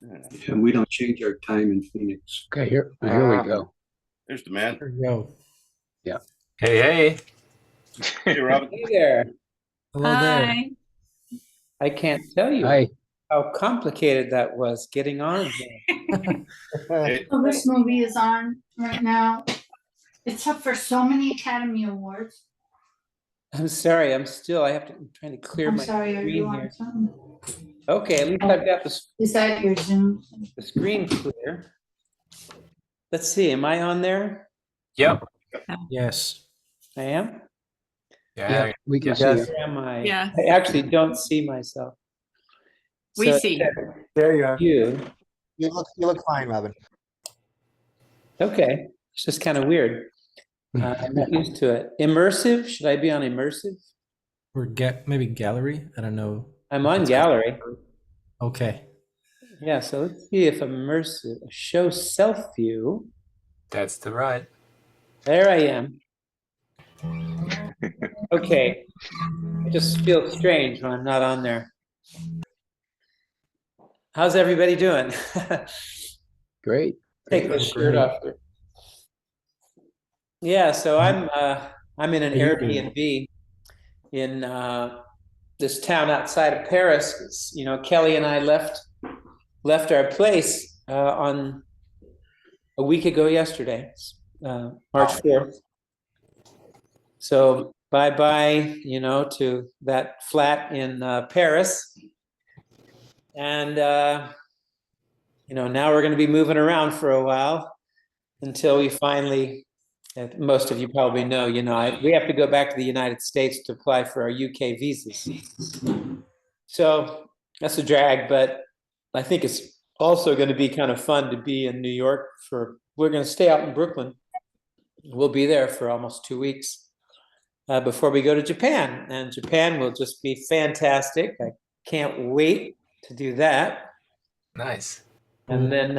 Yeah, we don't change our time in Phoenix. Okay, here we go. There's the man. There we go. Yeah. Hey, hey. Hey, Robben. Hey there. Hello there. Hi. I can't tell you Hi. how complicated that was getting on here. Hey, Well, this movie is on right now. It's up for so many Academy Awards. I'm sorry, I'm trying to clear I'm my sorry, are you screen on here. something? Okay, at least I've got Is that your Zoom? the screen clear. Let's see, am I on there? Yep. Yes. I am? Yeah. We can see Yes, you. am I? Yeah. I actually don't see myself. We So, see. There you are. You, You look fine, Robin. okay, it's just kind of weird. I'm not used to it. Immersive, should I be on immersive? Or maybe gallery. I don't know. I'm on gallery. Okay. Yeah, so let's see if immersive, show self view. That's the right. There I am. Okay. I just feel strange when I'm not on there. How's everybody doing? Great. Take the shirt off there. Yeah, so I'm in an Airbnb in this town outside of Paris. You know, Kelly and I left our place on a week ago yesterday, March 4th. So bye-bye, you know, to that flat in Paris. And, you know, now we're going to be moving around for a while until we finally, most of you probably know, you know, we have to go back to the United States to apply for our UK visas. So that's a drag, but I think it's also going to be kind of fun to be in New York we're going to stay out in Brooklyn. We'll be there for almost 2 weeks before we go to Japan, and Japan will just be fantastic. I can't wait to do that. Nice. And then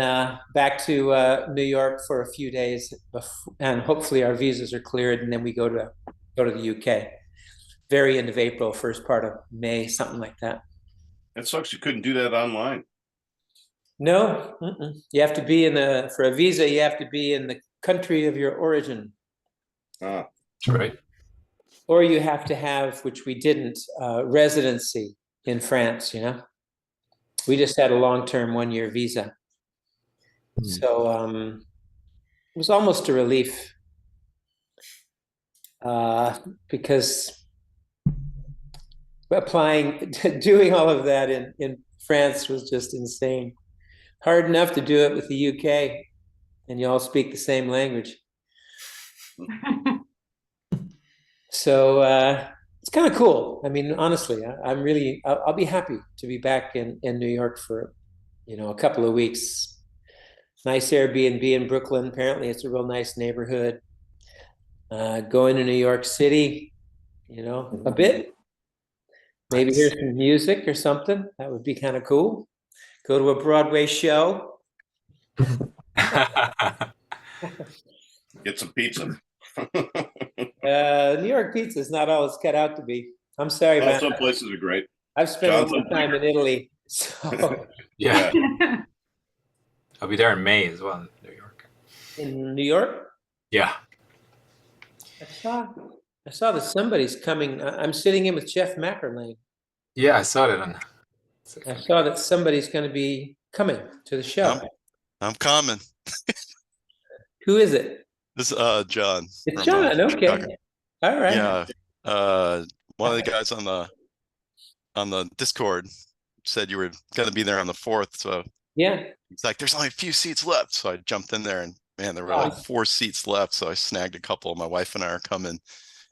back to New York for a few days, and hopefully our visas are cleared, and then we go to the UK. Very end of April, first part of May, something like that. that sucks. You couldn't do that online. No, you have to be for a visa, you have to be in the country of your origin. Ah, That's right. Or you have to have, which we didn't, residency in France, you know? We just had a long-term 1-year visa. So it was almost a relief because doing all of that in France was just insane. Hard enough to do it with the UK, and you all speak the same language. So it's kind of cool. I mean, honestly, I'll be happy to be back in New York for, you know, a couple of weeks. Nice Airbnb in Brooklyn. Apparently it's a real nice neighborhood. Going to New York City, you know, a bit. Maybe hear some music or something. That would be kind of cool. Go to a Broadway show. get some pizza. New York pizza is not all it's cut out to be. I'm sorry, man. Some places are great. I've spent a John's lot of time in Italy. So Yeah. I'll be there in May as well in New York. in New York, Yeah. I saw that somebody's coming. I'm sitting in with Jeff Mackerlane. Yeah, I saw that on. I saw that somebody's going to be coming to the show. I'm coming. Who is it? This John. It's from, John. Okay. Chicago. All right. Yeah. One of the guys on the Discord said you were gonna be there on the 4th, so Yeah. it's like there's only a few seats left. So I jumped in there and man, there were like 4 seats left. So I snagged a couple. My wife and I are coming.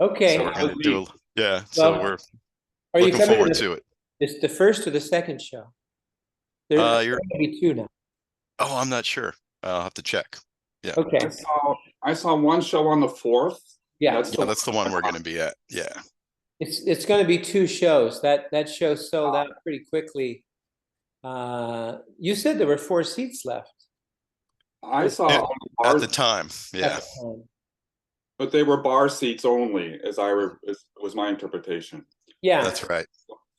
Okay. So we're gonna do Well, so we're are you looking coming forward to it. It's the first or the second show? There's You're going to be 2 now. oh, I'm not sure. I'll have to check. Yeah. Okay. I saw one show on the 4th. Yeah. That's the one we're gonna be at. Yeah. It's going to be 2 shows. That show sold out pretty quickly. You said there were 4 seats left. I saw At the time. Yeah. At the time. but they were bar seats only, was my interpretation. Yeah. That's right.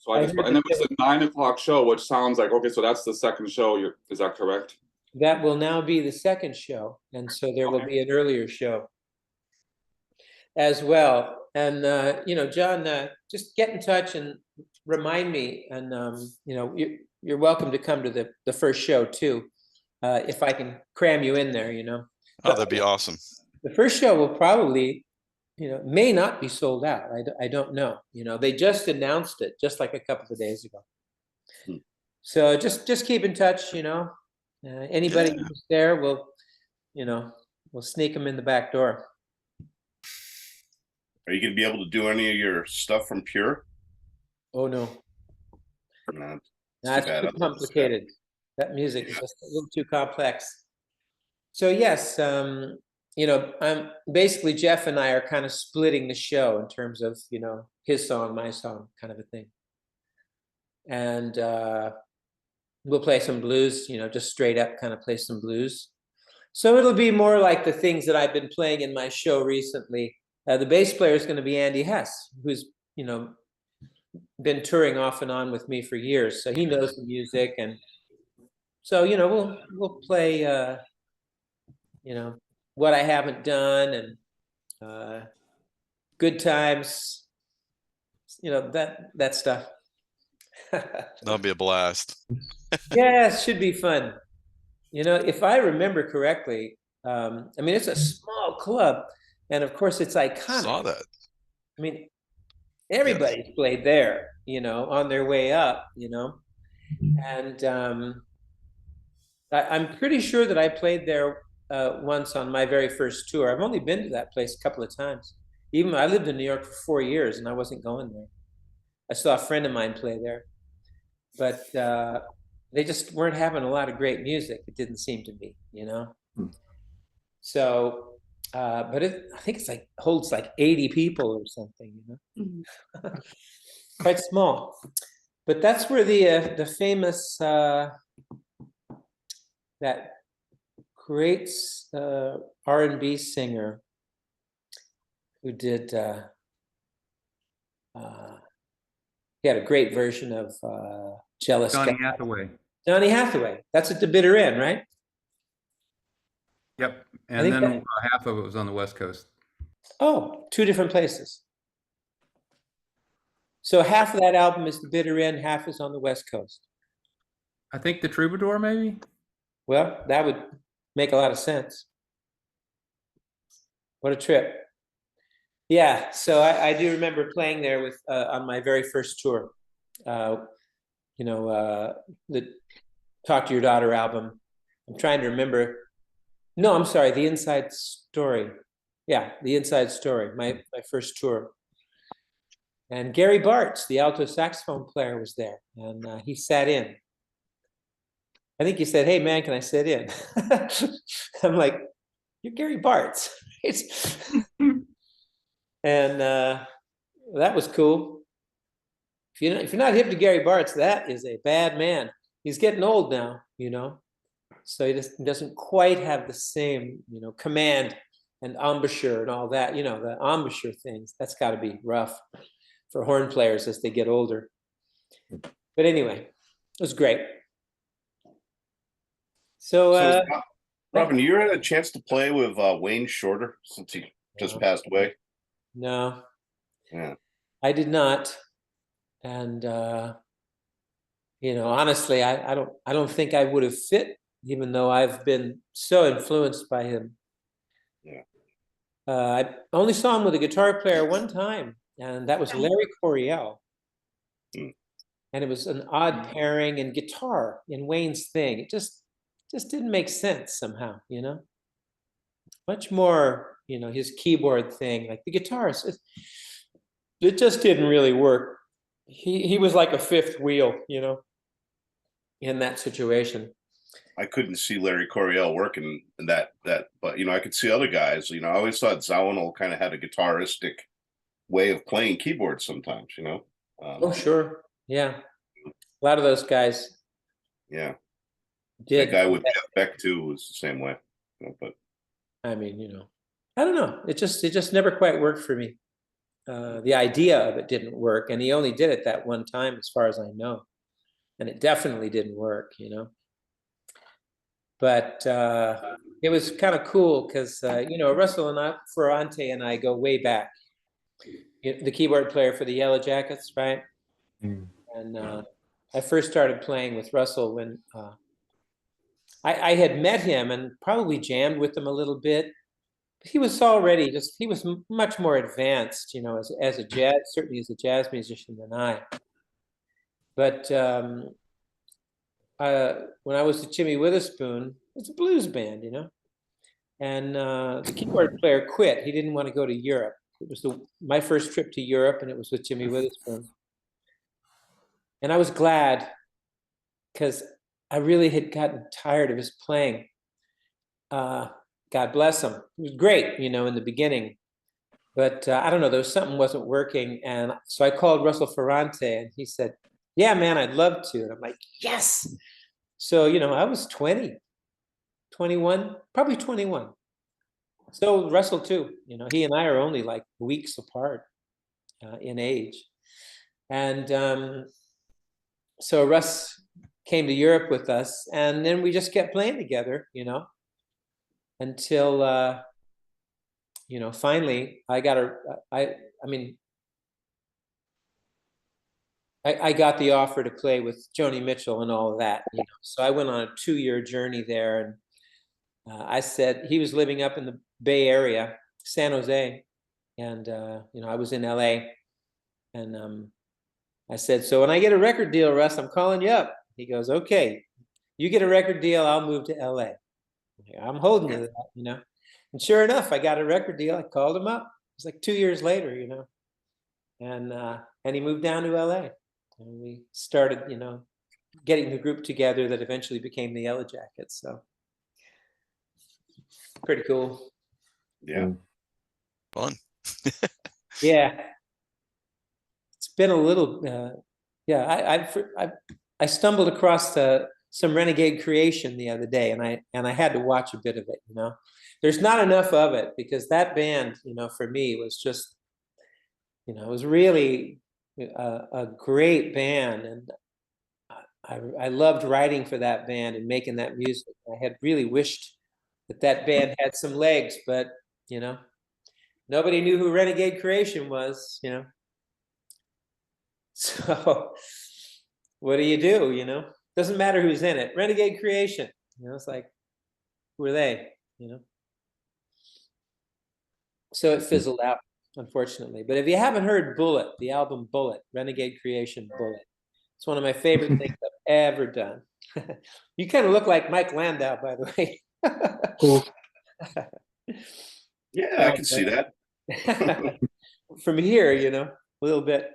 So I I just, heard and then that it's a 9 o'clock show, which sounds like, okay, so that's the second show. Is that correct? that will now be the second show, and so there will be an earlier show as well. And you know, John, just get in touch and remind me, and you know, you're welcome to come to the first show too, if I can cram you in there, you know. Oh, that'd be awesome. The first show will probably, you know, may not be sold out. I don't know. You know, they just announced it just like a couple of days ago. So just keep in touch, you know. Anybody Yeah. who's there will, you know, we'll sneak them in the back door. Are you going to be able to do any of your stuff from Pure? Oh no, No, that's bad. too complicated. That music is just a little too complex. So yes, you know, I'm basically Jeff and I are kind of splitting the show in terms of, you know, his song, my song, kind of a thing. And we'll play some blues, you know, just straight up kind of play some blues. So it'll be more like the things that I've been playing in my show recently. The bass player is going to be Andy Hess, who's, you know, been touring off and on with me for years. So he knows the music. And so, you know, we'll play, you know, What I Haven't Done and Good Times, you know, that stuff. That'll be a blast. Yeah, it should be fun. You know, if I remember correctly, I mean, it's a small club, and of course, it's iconic. Saw that. I mean, everybody's played there, you know, on their way up, you know, and I'm pretty sure that I played there once on my very first tour. I've only been to that place a couple of times. Even I lived in New York for 4 years, and I wasn't going there. I saw a friend of mine play there, but they just weren't having a lot of great music. It didn't seem to me, you know. So, but I think it's like holds like 80 people or something, you know, quite small. But that's where the famous that great R&B singer who did he had a great version of Jealous Johnny Guy. Hathaway. Johnny Hathaway. That's at the bitter end, right? Yep. I And think then that- half of it was on the West Coast. Oh, two different places. So half of that album is the bitter end, half is on the West Coast. I think the Troubadour, maybe? Well, that would make a lot of sense. What a trip. Yeah, so I do remember playing there with on my very first tour. You know, the Talk to Your Daughter album. I'm trying to remember. No, I'm sorry, The Inside Story. Yeah, The Inside Story, my first tour. And Gary Bartz, the alto saxophone player, was there, and he sat in. I think he said, "Hey, man, can I sit in?" I'm like, "You're Gary Bartz." And that was cool. If you're not hip to Gary Bartz, that is a bad man. He's getting old now, you know, so he doesn't quite have the same, you know, command and embouchure and all that. You know, the embouchure things. That's got to be rough for horn players as they get older. But anyway, it was great. So, Robin, you had a chance to play with Wayne Shorter since he just passed away? No. Yeah. I did not. And you know, honestly, I don't think I would have fit, even though I've been so influenced by him. Yeah. I only saw him with a guitar player one time, and that was Larry Coryell. And it was an odd pairing and guitar in Wayne's thing. It just didn't make sense somehow, you know. Much more, you know, his keyboard thing, like the guitarist, it just didn't really work. He was like a fifth wheel, you know, in that situation. I couldn't see Larry Coryell working in that, but you know, I could see other guys. You know, I always thought Zawinul kind of had a guitaristic way of playing keyboards sometimes, you know. Oh, sure. Yeah. A lot of those guys. Yeah. Did. That guy with Jeff Beck too was the same way. You know, but I mean, you know, I don't know. It just never quite worked for me. the idea of it didn't work, and he only did it that one time, as far as I know, and it definitely didn't work, you know. But it was kind of cool because you know, Russell and Ferrante and I go way back. The keyboard player for the Yellow Jackets, right? And I first started playing with Russell when I had met him and probably jammed with him a little bit. He was already he was much more advanced, you know, as a jazz, certainly as a jazz musician than I. But when I was with Jimmy Witherspoon, it's a blues band, you know, and the keyboard player quit. He didn't want to go to Europe. It was my first trip to Europe, and it was with Jimmy Witherspoon. And I was glad because I really had gotten tired of his playing. God bless him. It was great, you know, in the beginning. But I don't know, there was something wasn't working. And so I called Russell Ferrante, and he said, yeah, man, I'd love to. And I'm like, yes. So, you know, I was 20, 21, probably 21. So Russell too, you know, he and I are only like weeks apart in age. And so Russ came to Europe with us, and then we just kept playing together, you know, until, you know, finally I got I got the offer to play with Joni Mitchell and all of that, you know. So I went on a 2-year journey there, and I said, he was living up in the Bay Area, San Jose, and you know, I was in LA, and I said, so when I get a record deal, Russ, I'm calling you up. He goes, okay, you get a record deal, I'll move to LA. I'm holding to that, you know. And sure enough, I got a record deal. I called him up. It was like 2 years later, you know, and he moved down to LA, and we started, you know, getting the group together that eventually became the Yellow Jackets. So pretty cool. Yeah. Fun. Yeah. It's been a little, yeah, I stumbled across some Renegade Creation the other day, and I had to watch a bit of it, you know. There's not enough of it because that band, you know, for me was just, you know, it was really a great band, and I loved writing for that band and making that music. I had really wished that band had some legs, but, you know, nobody knew who Renegade Creation was, you know. So what do, you know? Doesn't matter who's in it. Renegade Creation, you know, it's like, who are they, you know? So it fizzled out, unfortunately. But if you haven't heard Bullet, the album Bullet, Renegade Creation Bullet, it's one of my favorite things I've ever done. You kind of look like Mike Landau, by the way. Cool. Yeah, I can see that. From here, you know, a little bit.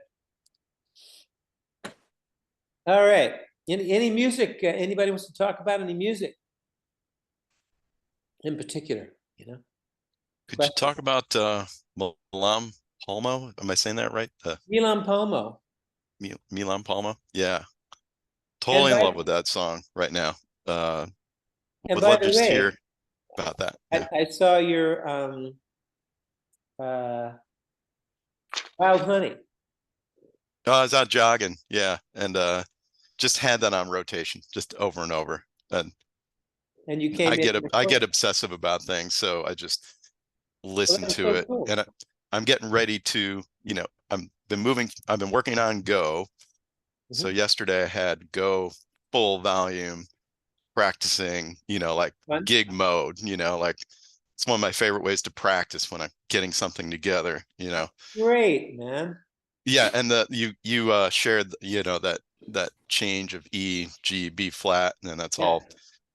All right. Any music? Anybody wants to talk about any music in particular? You know. Could you talk about Milan Palmo? Am I saying that right? Milan Palmo. Milan Palmo. Yeah. Totally in love with that song right now. Would love to just hear about that. Yeah. I saw your Wild Honey. Oh, I was out jogging, yeah, and just had that on rotation, just over and over. And you came. I get obsessive about things, so I just listen to it, cool. And I'm getting ready to, you know, I've been working on Go. Mm-hmm. So yesterday I had Go full volume, practicing, you know, like gig mode, you know, like it's one of my favorite ways to practice when I'm getting something together, you know. Great, man. Yeah, and you shared, you know, that change of E, G, B flat, and then that's all.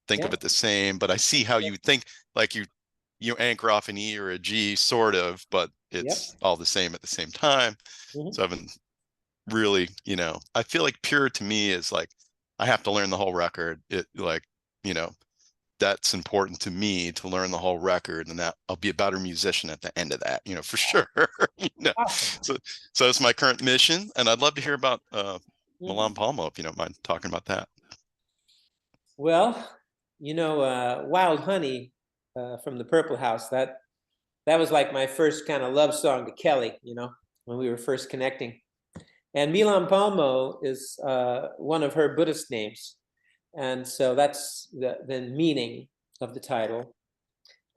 Think of it the same, but I see how you think, like you anchor off an E or a G, sort of, but it's all the same at the same time. Mm-hmm. So I've been really, you know, I feel like pure to me is like I have to learn the whole record. It, like, you know, that's important to me to learn the whole record, and that I'll be a better musician at the end of that, you know, for sure. You know, awesome. So it's my current mission, and I'd love to hear about Milan Palmo, if you don't mind talking about that. Well, you know, Wild Honey from the Purple House, that was like my first kind of love song to Kelly, you know, when we were first connecting. And Milan Palmo is one of her Buddhist names. And so that's the meaning of the title.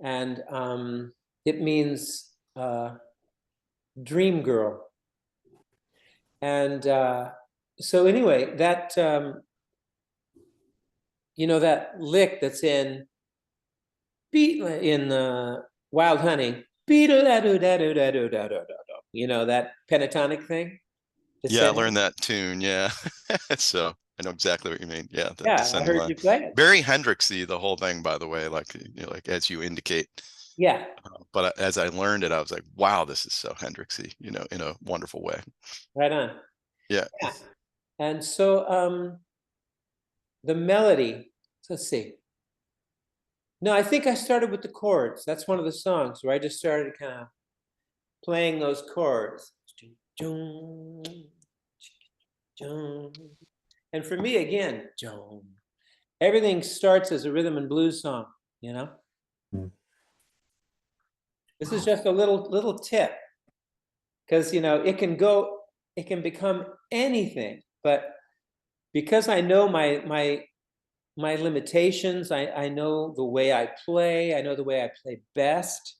And it means dream girl. And so anyway, that, you know, that lick that's in Wild Honey, you know, that pentatonic thing. Yeah, I learned that tune. Yeah. So I know exactly what you mean. Yeah. The Yeah, I descending heard line. you play it. Very Hendrixy, the whole thing, by the way, like, you know, like as you indicate. Yeah. But as I learned it, I was like, wow, this is so Hendrixy, you know, in a wonderful way. Right on. Yeah. Yeah. And so the melody, let's see. No, I think I started with the chords. That's one of the songs where I just started kind of playing those chords. And for me, again, everything starts as a rhythm and blues song, you know? This is just a little tip, because, you know, it can become anything, but because I know my limitations, I know the way I play, I know the way I play best,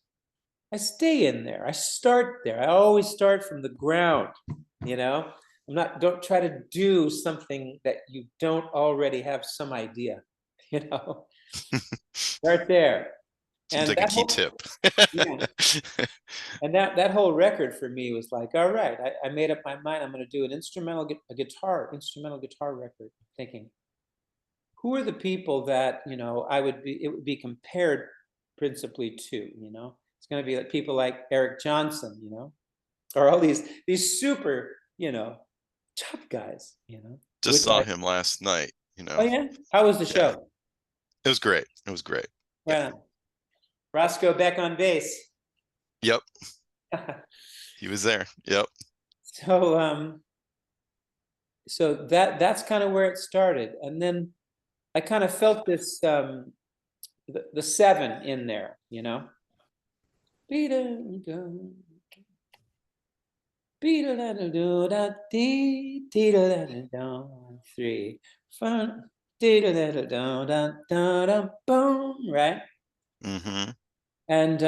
I stay in there. I start there. I always start from the ground, you know? Don't try to do something that you don't already have some idea, you know? Start there. Seems like a key tip. Yeah. And that whole record for me was like, all right, I made up my mind. I'm going to do an instrumental guitar record. Thinking, who are the people that, you know, it would be compared principally to, you know? It's going to be like people like Eric Johnson, you know, or all these super, you know, tough guys, you know. Just saw him last night, you know. Oh yeah, how was the show? It was great. It was great. Yeah. Roscoe Beck on bass. Yep. He was there. Yep. So so that's kind of where it started, and then I kind of felt this the 7 in there, you know. 3 fun, boom, right? Mm-hmm. And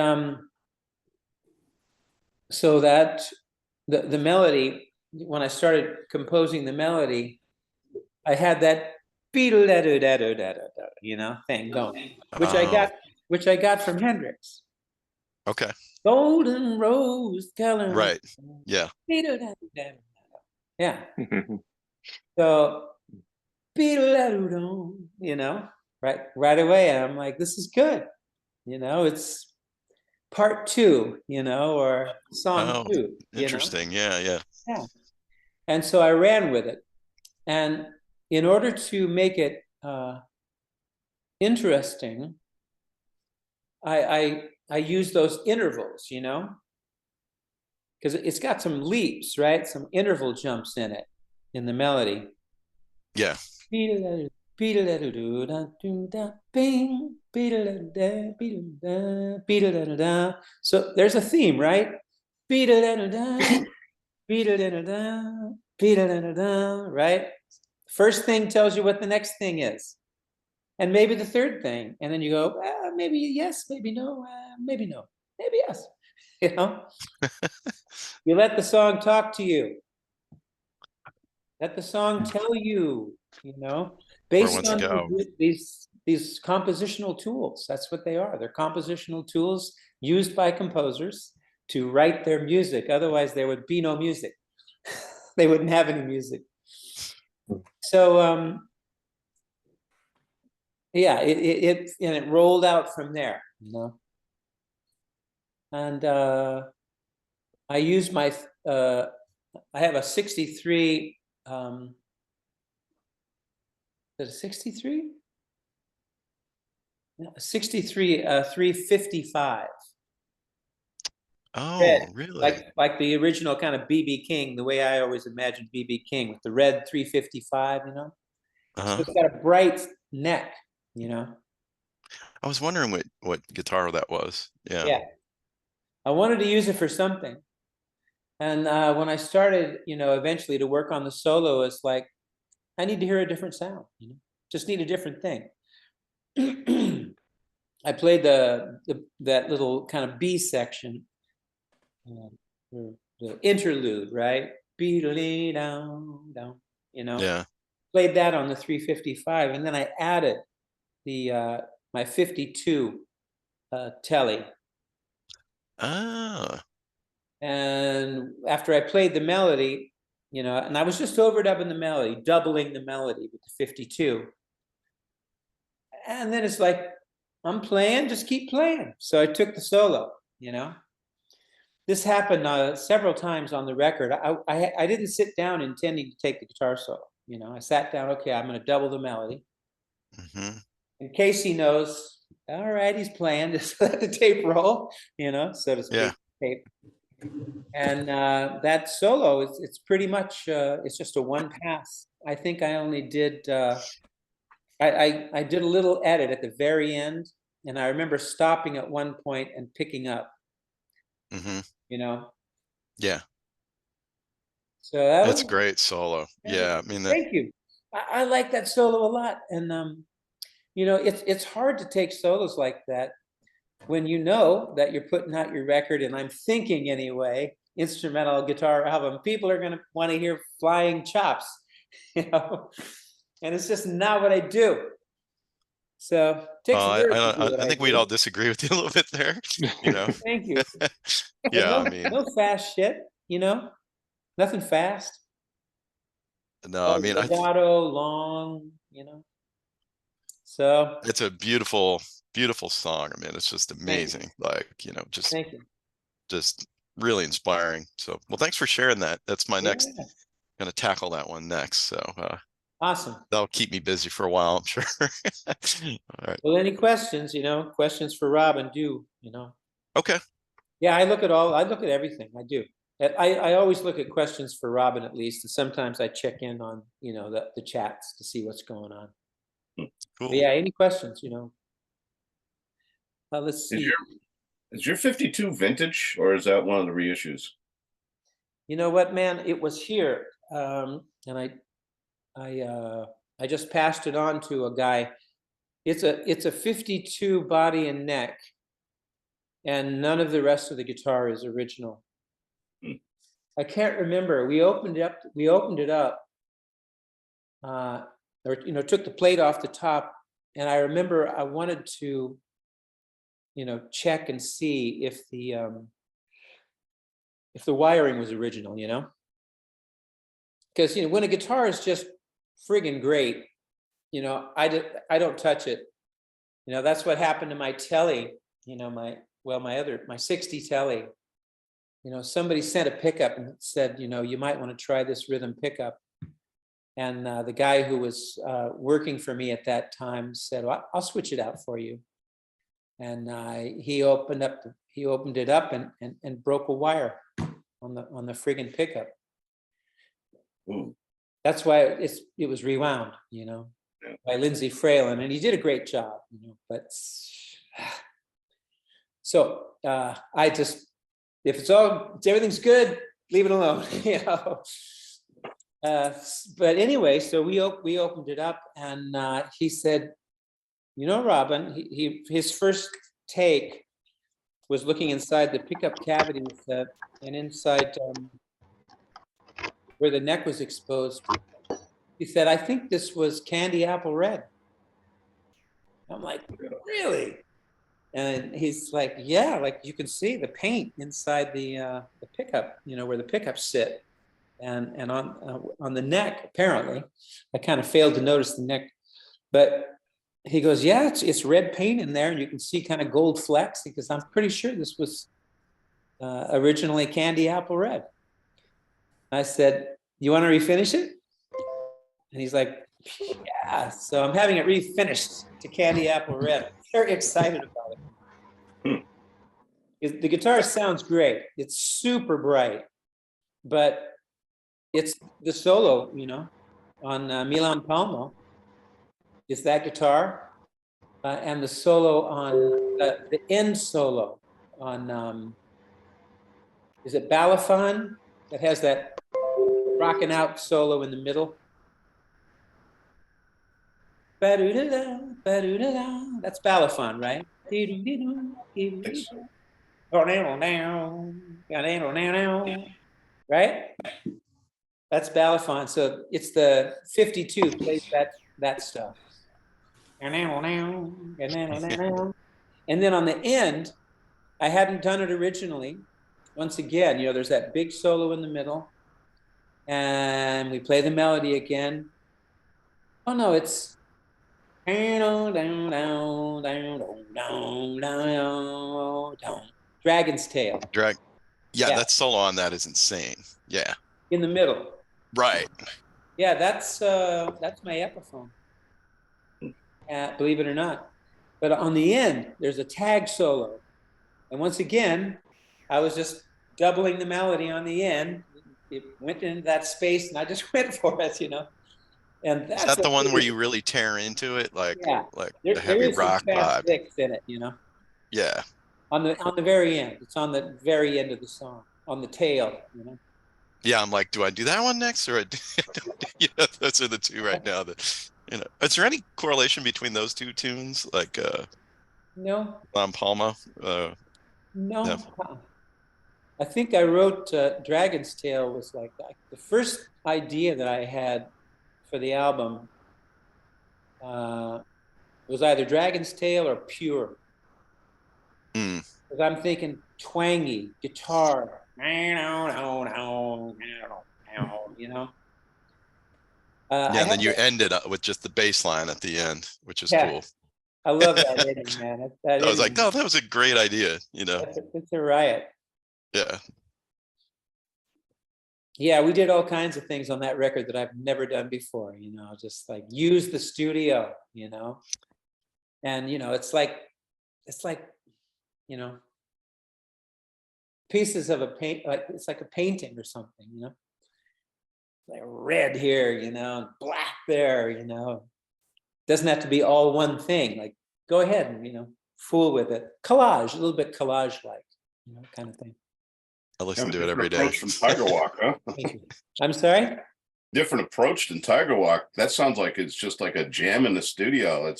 so that the melody, when I started composing the melody, I had that you know, thing going, which I got from Hendrix. Okay. Golden rose color. Right. Yeah. Yeah. So, you know, right away, I'm like, this is good. You know, it's part 2, you know, or song 2. Interesting. You know? Yeah. Yeah. And so I ran with it. And in order to make it interesting, I use those intervals, you know, because it's got some leaps, right? Some interval jumps in it, in the melody. Yeah. So there's a theme, right? Right? First thing tells you what the next thing is. And maybe the third thing. And then you go, maybe yes, maybe no, maybe no, maybe yes. You know? You let the song talk to you. Let the song tell you, you know, based on these compositional tools. That's what they are. They're compositional tools used by composers to write their music. Otherwise, there would be no music. They wouldn't have any music. So, yeah, it rolled out from there, you know. And I use my, I have a 63, is it a 63? No, 63, 355. Oh, red, really? Like the original kind of B.B. King, the way I always imagined B.B. King, with the red 355, you know? So it's got a bright neck, you know? I was wondering what guitar that was. Yeah. Yeah. I wanted to use it for something. And when I started, eventually to work on the solo, it's like, I need to hear a different sound, just need a different thing. I played that little kind of B section, the interlude, right? B down, down, Yeah. Played that on the 355, and then I added the my 52 telly. Ah. And after I played the melody, and I was just overdubbing the melody, doubling the melody with the 52. And then it's like, I'm playing, just keep playing. So I took the solo, This happened several times on the record. I didn't sit down intending to take the guitar solo. I sat down, okay, I'm going to double the melody. Mm-hmm. In case he knows, all right, he's playing, just let the tape roll, so to speak. Yeah. Tape. And that solo, it's pretty much, it's just a one pass. I think I only did, I did a little edit at the very end, and I remember stopping at one point and picking up. Mm-hmm. So Yeah. that That's was a great solo. Yeah. I mean, thank you. I like that solo a lot, and it's hard to take solos like that when you know that you're putting out your record, and I'm thinking anyway, instrumental guitar album, people are going to want to hear flying chops, and it's just not what I do. So it takes work to do what I think do. we'd all disagree with you a little bit there. Thank you. Yeah, no, I mean, no fast shit, nothing fast. no, I mean, legato, long, So it's a beautiful, beautiful song. I mean, it's just amazing. Like, just, thank you. just really inspiring. So, well, thanks for sharing that. That's my next, going to tackle that one next. So, Awesome. that'll keep me busy for a while, I'm sure. All right. Well, any questions, questions for Robben, Okay. Yeah, I look at everything. I do. I always look at questions for Robben at least, and sometimes I check in on, the chats to see what's going on. Cool. But yeah, any questions, let's see. Is your 52 vintage, or is that one of the reissues? You know what, man? It was here, and I just passed it on to a guy. It's a 52 body and neck, and none of the rest of the guitar is original. I can't remember. We opened it up, or took the plate off the top, and I remember I wanted to, check and see if the wiring was original, because when a guitar is just friggin' great, I don't touch it. That's what happened to my telly, my 60 telly. Somebody sent a pickup and said, you might want to try this rhythm pickup. And the guy who was working for me at that time said, well, I'll switch it out for you. And he opened it up and broke a wire on the friggin' pickup. Ooh. That's why it was rewound, by Lindsey Fralin, and he did a great job, but so I just, if everything's good, leave it alone, but anyway, so we opened it up, and he said, Robben, his first take was looking inside the pickup cavities and inside where the neck was exposed. He said, I think this was candy apple red. I'm like, really? And he's like, yeah, like you can see the paint inside the pickup, where the pickups sit, and on the neck. Apparently, I kind of failed to notice the neck, but he goes, yeah, it's red paint in there, and you can see kind of gold flecks, because I'm pretty sure this was originally candy apple red. I said, you want to refinish it? And he's like, yeah. So I'm having it refinished to candy apple red. Very excited about it. The guitar sounds great. It's super bright, but it's the solo, on Milan Palmo is that guitar, and the solo on the end solo on is it Balafon? that has that rocking out solo in the middle. Ba-do-da-da, ba-do-da-da. That's balafon, right? Right? That's balafon. So it's the 52 plays that stuff. And then on the end, I hadn't done it originally. Once again, you know, there's that big solo in the middle, and we play the melody again. Oh no, it's Dragon's Tail. Yeah, Yeah. that solo on that is insane. Yeah. In the middle. Right. Yeah, that's my Epiphone. Believe it or not. But on the end, there's a tag solo. And once again, I was just doubling the melody on the end. It went into that space and I just went for it, you know. And that's Is that the one where you really tear into it, like the heavy rock vibe? Licks in it, you know. Yeah. On the very end. It's on the very end of the song, on the tail, you know. Yeah, I'm like, do I do that one next, or you know, those are the two right now that, you know. Is there any correlation between those two tunes, like No. Palma? No. No. I think I wrote Dragon's Tail was like the first idea that I had for the album was either Dragon's Tail or Pure. Because I'm thinking twangy guitar, you know. Yeah, and then you ended up with just the bass line at the end, which is cool. I love that ending, man. I was like, no, that was a great idea, you know. It's a riot. Yeah. Yeah, we did all kinds of things on that record that I've never done before, you know, just like use the studio, you know. And, you know, it's like, you know, pieces of a paint, like it's like a painting or something, you know. Like red here, you know, black there, you know. Doesn't have to be all one thing. Like, go ahead and, you know, fool with it. Collage, a little bit collage-like, you know, kind of thing. I listen to it every day. From Tiger Walk, huh? I'm sorry? Different approach than Tiger Walk. That sounds like it's just like a jam in the studio.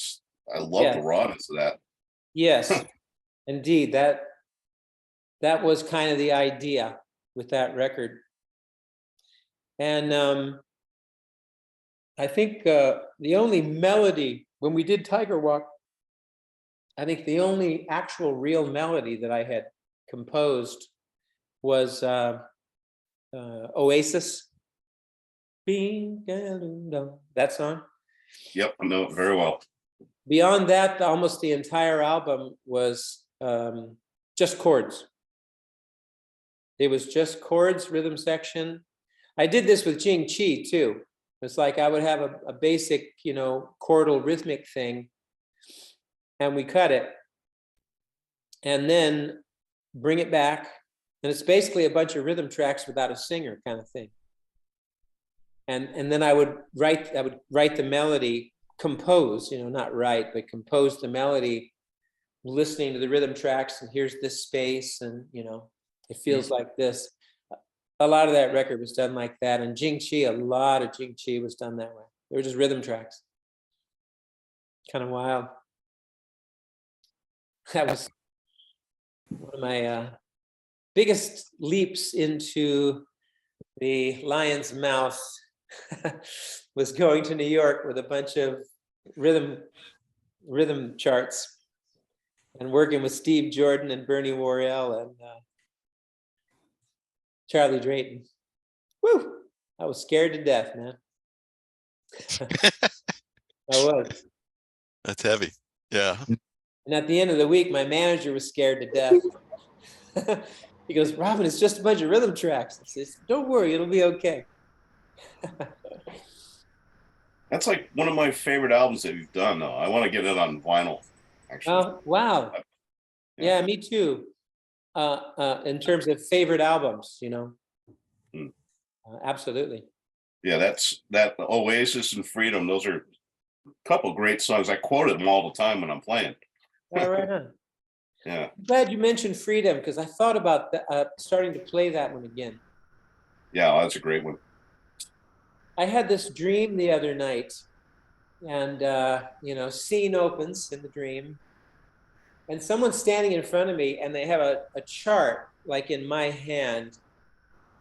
I love the rawness of that. Yes, indeed. That was kind of the idea with that record. And I think the only melody, when we did Tiger Walk, I think the only actual real melody that I had composed was Oasis. That song. Yep, I know it very well. Beyond that, almost the entire album was just chords. It was just chords, rhythm section. I did this with Jing Chi too. It's like I would have a basic, you know, chordal rhythmic thing, and we cut it, and then bring it back, and it's basically a bunch of rhythm tracks without a singer kind of thing. And then I would write the melody, compose, you know, not write, but compose the melody, listening to the rhythm tracks, and here's this space, and you know, it feels like this. A lot of that record was done like that, and Jing Chi, a lot of Jing Chi was done that way. They were just rhythm tracks. Kind of wild. That was one of my biggest leaps into the lion's mouth. Was going to New York with a bunch of rhythm charts and working with Steve Jordan and Bernie Worrell and Charlie Drayton. Woo! I was scared to death, man. I was. That's heavy. Yeah. And at the end of the week, my manager was scared to death. He goes, Robben, it's just a bunch of rhythm tracks. I says, don't worry, it'll be okay. That's like one of my favorite albums that you've done, though. I want to get it on vinyl, actually. Oh, wow. Yeah, me too. In terms of favorite albums, you know. Absolutely. Yeah, that Oasis and Freedom, those are a couple great songs. I quoted them all the time when I'm playing. Oh, right on. Yeah. I'm glad you mentioned Freedom, because I thought about starting to play that one again. Yeah, that's a great one. I had this dream the other night, and you know, scene opens in the dream, and someone's standing in front of me, and they have a chart like in my hand,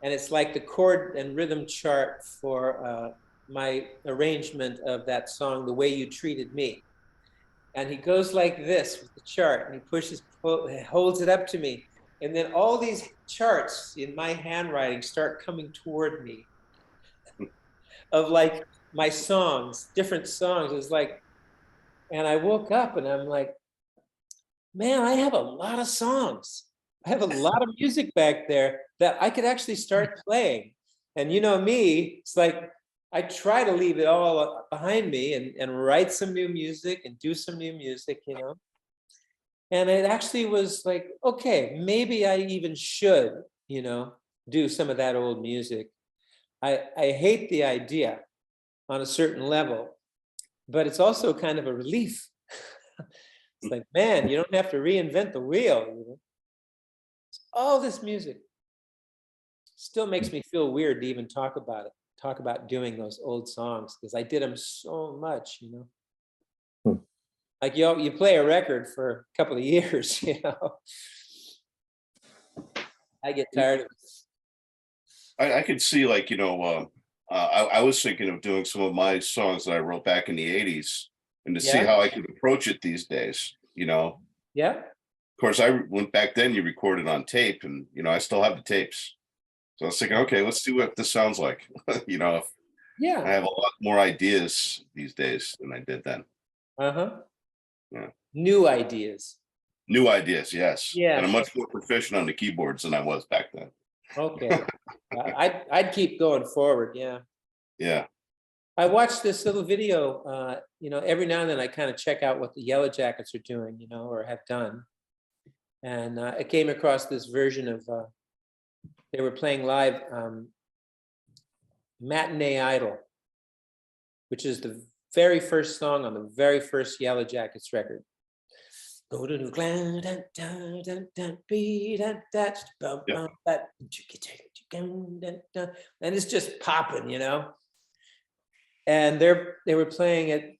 and it's like the chord and rhythm chart for my arrangement of that song, "The Way You Treated Me." And he goes like this with the chart, and he holds it up to me, and then all these charts in my handwriting start coming toward me of like my songs, different songs. It was like, and I woke up and I'm like, man, I have a lot of songs. I have a lot of music back there that I could actually start playing. And you know me, it's like I try to leave it all behind me and write some new music and do some new music, you know. And it actually was like, okay, maybe I even should, you know, do some of that old music. I hate the idea on a certain level, but it's also kind of a relief. It's like, man, you don't have to reinvent the wheel. You know? All this music still makes me feel weird to even talk about it, talk about doing those old songs, because I did them so much, you know. Like you play a record for a couple of years, you know. I get tired of it. I could see, like, you know, I was thinking of doing some of my songs that I wrote back in the 80s and to see Yeah. how I could approach it these days, you know. Yeah. Of course, I went back then, you recorded on tape, and, you know, I still have the tapes. So I was thinking, okay, let's see what this sounds like. You know, I Yeah. have a lot more ideas these days than I did then. Uh-huh. Yeah. New ideas. New ideas, yes. Yeah. And I'm much more proficient on the keyboards than I was back then. Okay. I'd keep going forward. Yeah. Yeah. I watched this little video, you know, every now and then I kind of check out what the Yellow Jackets are doing, you know, or have done. And I came across this version of, they were playing live Matinee Idol, which is the very first song on the very first Yellow Jackets record. Go to the ground, and it's just popping, you know. And they were playing it.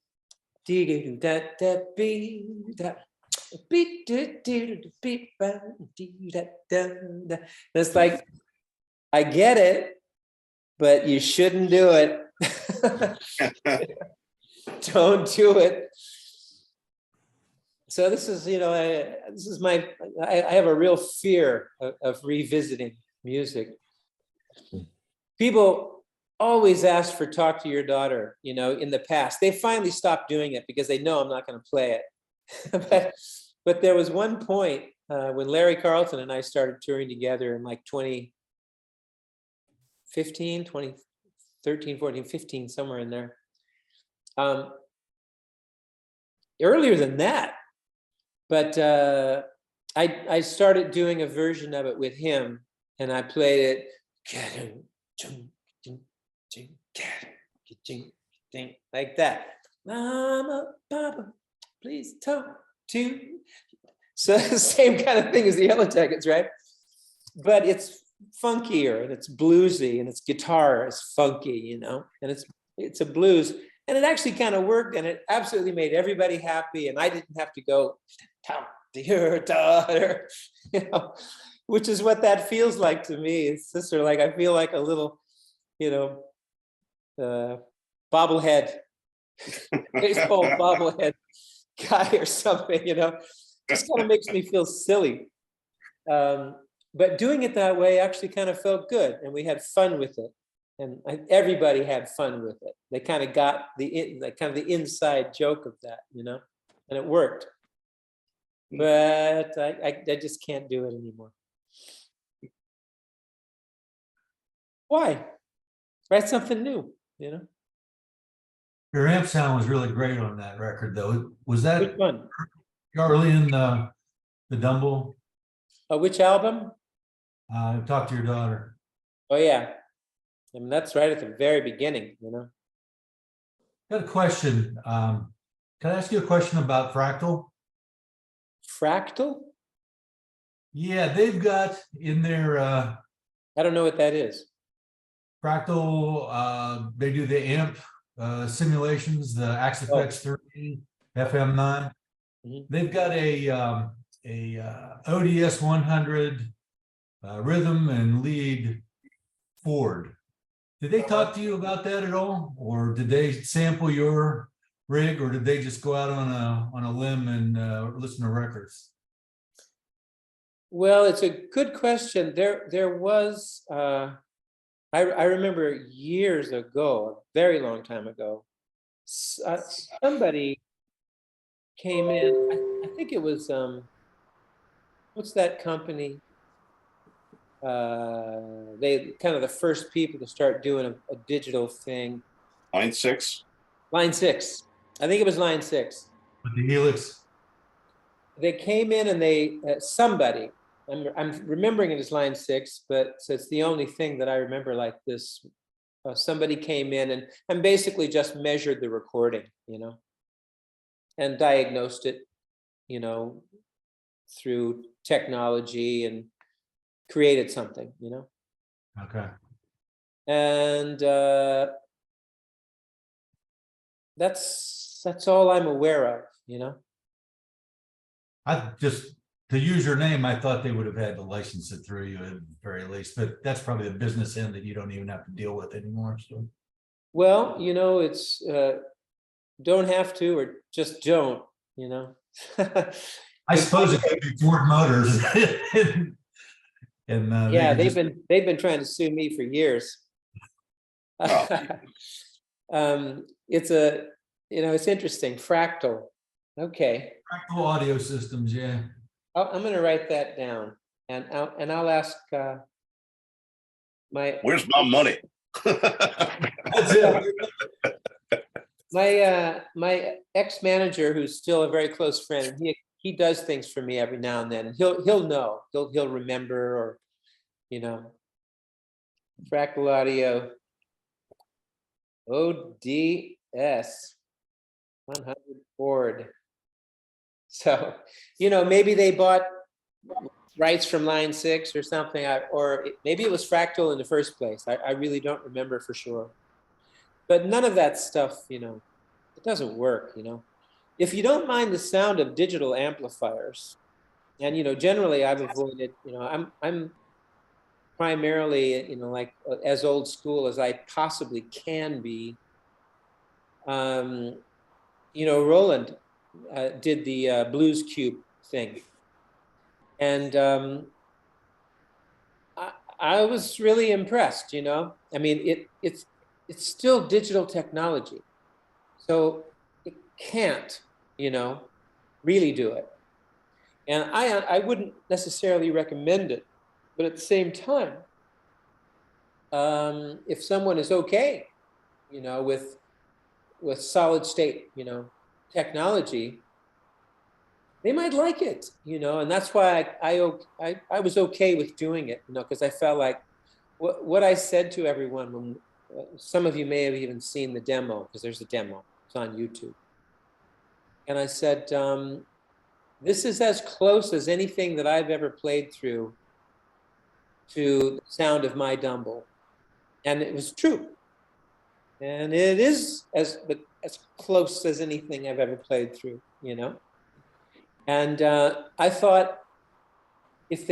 It's like, I get it, but you shouldn't do it. Don't do it. So this is, you know, this is I have a real fear of revisiting music. People always ask for "Talk to Your Daughter," you know, in the past. They finally stopped doing it because they know I'm not going to play it. but there was one point when Larry Carlton and I started touring together in like 2015, 2013, 14, 15, somewhere in there. Earlier than that. But I started doing a version of it with him, and I played it like that. Mama, Papa, please talk to. So the same kind of thing as the Yellow Jackets, right? But it's funkier and it's bluesy and its guitar is funky, you know, and it's a blues. And it actually kind of worked, and it absolutely made everybody happy. And I didn't have to go, "Talk to your daughter," you know, which is what that feels like to me. It's just sort of like, I feel like a little, you know, bobblehead, baseball bobblehead guy or something, you know, just kind of makes me feel silly. But doing it that way actually kind of felt good, and we had fun with it. And everybody had fun with it. They kind of got the inside joke of that, you know, and it worked. But I just can't do it anymore. Why? Write something new, you know. Your amp sound was really great on that record, though. Was that Which one? early in the Dumble? Which album? Talk to Your Daughter. Oh yeah. I mean, that's right at the very beginning, you know. Got a question. Can I ask you a question about Fractal? Fractal? Yeah, they've got in their I don't know what that is. Fractal, they do the amp simulations, the Axifex 3, FM9. Mhm. They've got a ODS 100 rhythm and lead Ford. Did they talk to you about that at all, or did they sample your rig, or did they just go out on a limb and listen to records? Well, it's a good question. There was, I remember years ago, a very long time ago, somebody came in. I think it was what's that company? They kind of the first people to start doing a digital thing. Line 6. Line 6. I think it was Line 6. With the Helix. They came in and they somebody. I'm remembering it as Line 6, but so it's the only thing that I remember like this. Somebody came in and basically just measured the recording, you know, and diagnosed it, you know, through technology and created something, you know. Okay. And that's all I'm aware of, you know. I just, to use your name, I thought they would have had to license it through you at the very least, but that's probably a business end that you don't even have to deal with anymore. So, Well, you know, it's don't have to or just don't, you know. I suppose it could be Ford Motors. And yeah, they've been trying to sue me for years. It's a, you know, it's interesting. Fractal. Okay. Fractal audio systems, yeah. I'm going to write that down, and I'll ask my. Where's my money? That's it. My ex-manager, who's still a very close friend, he does things for me every now and then, and he'll know, he'll remember, or, you know, Fractal Audio, ODS 100 Ford. So, you know, maybe they bought rights from Line 6 or something, or maybe it was Fractal in the first place. I really don't remember for sure. But none of that stuff, you know, it doesn't work, you know. If you don't mind the sound of digital amplifiers, and, you know, generally I've avoided, you know, I'm primarily, you know, like as old school as I possibly can be. You know, Roland did the Blues Cube thing. And I was really impressed, you know. I mean, it's still digital technology. So it can't, you know, really do it. And I wouldn't necessarily recommend it. But at the same time, if someone is okay, you know, with solid state, you know, technology, they might like it, you know, and that's why I was okay with doing it, you know, because I felt like what I said to everyone when some of you may have even seen the demo, because there's a demo, it's on YouTube, and I said, this is as close as anything that I've ever played through to the sound of my Dumble, and it was true, and it is as close as anything I've ever played through, you know. And I thought, if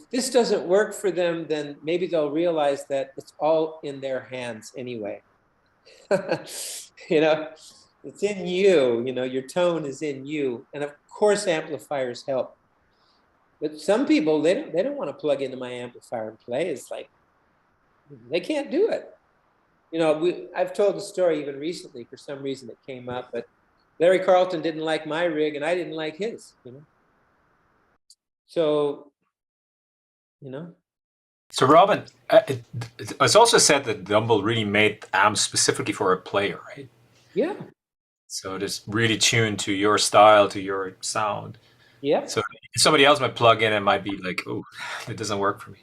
this doesn't work for them, then maybe they'll realize that it's all in their hands anyway. You know, it's in you, you know, your tone is in you. And of course, amplifiers help. But some people, they don't want to plug into my amplifier and play. It's like, they can't do it. You know, I've told the story even recently, for some reason it came up, but Larry Carlton didn't like my rig and I didn't like his, you know. So, you know. So Robin, it's also said that Dumble really made amps specifically for a player, right? Yeah. So it is really tuned to your style, to your sound. Yeah. So somebody else might plug in and might be like, oh, it doesn't work for me.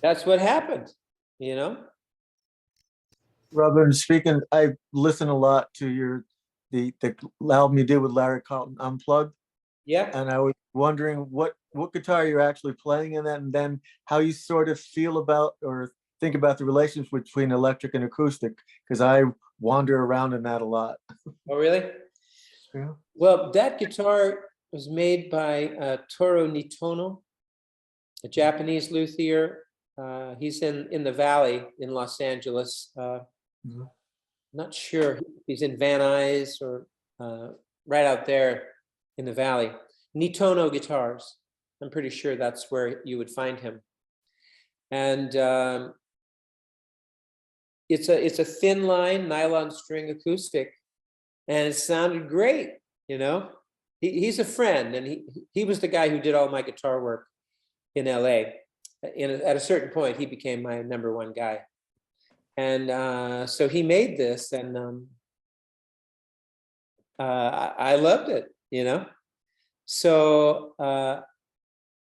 That's what happened, you know. Robin, speaking, I listen a lot to the album you did with Larry Carlton, Unplugged. Yeah. And I was wondering what guitar you're actually playing in that, and then how you sort of feel about or think about the relationship between electric and acoustic, because I wander around in that a lot. Oh, really? Yeah. Well, that guitar was made by Toru Nitono, a Japanese luthier. He's in the Valley in Los Angeles. Not sure if he's in Van Nuys or right out there in the Valley. Nitono Guitars. I'm pretty sure that's where you would find him. And it's a thin line nylon string acoustic, and it sounded great. You know, he's a friend, and he was the guy who did all my guitar work in LA. At a certain point, he became my #1 guy. And so he made this, and I loved it, you know. So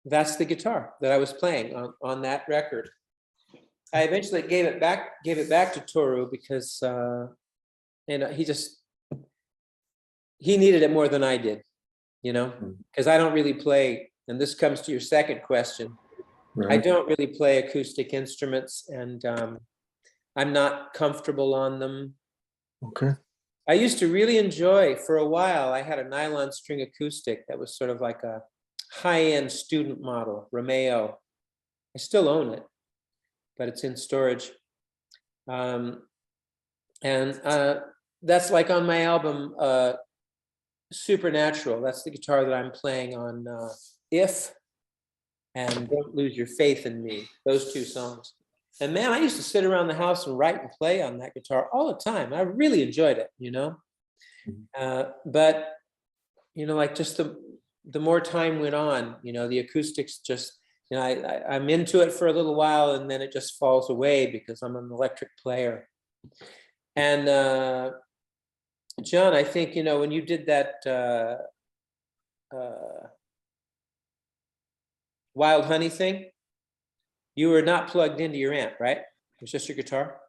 that's the guitar that I was playing on that record. I eventually gave it back to Toru because he needed it more than I did, you know, because I don't really play. And this comes to your second question. Right. I don't really play acoustic instruments, and I'm not comfortable on them. Okay. I used to really enjoy, for a while, I had a nylon string acoustic that was sort of like a high-end student model, Romeo. I still own it, but it's in storage. And that's like on my album, Supernatural. That's the guitar that I'm playing on If and Don't Lose Your Faith in Me, those 2 songs. And man, I used to sit around the house and write and play on that guitar all the time. I really enjoyed it, you know. But you know, like just the more time went on, you know, the acoustics just, you know, I'm into it for a little while, and then it just falls away because I'm an electric player. And John, I think, you know, when you did that Wild Honey thing, you were not plugged into your amp, right? It was just your guitar?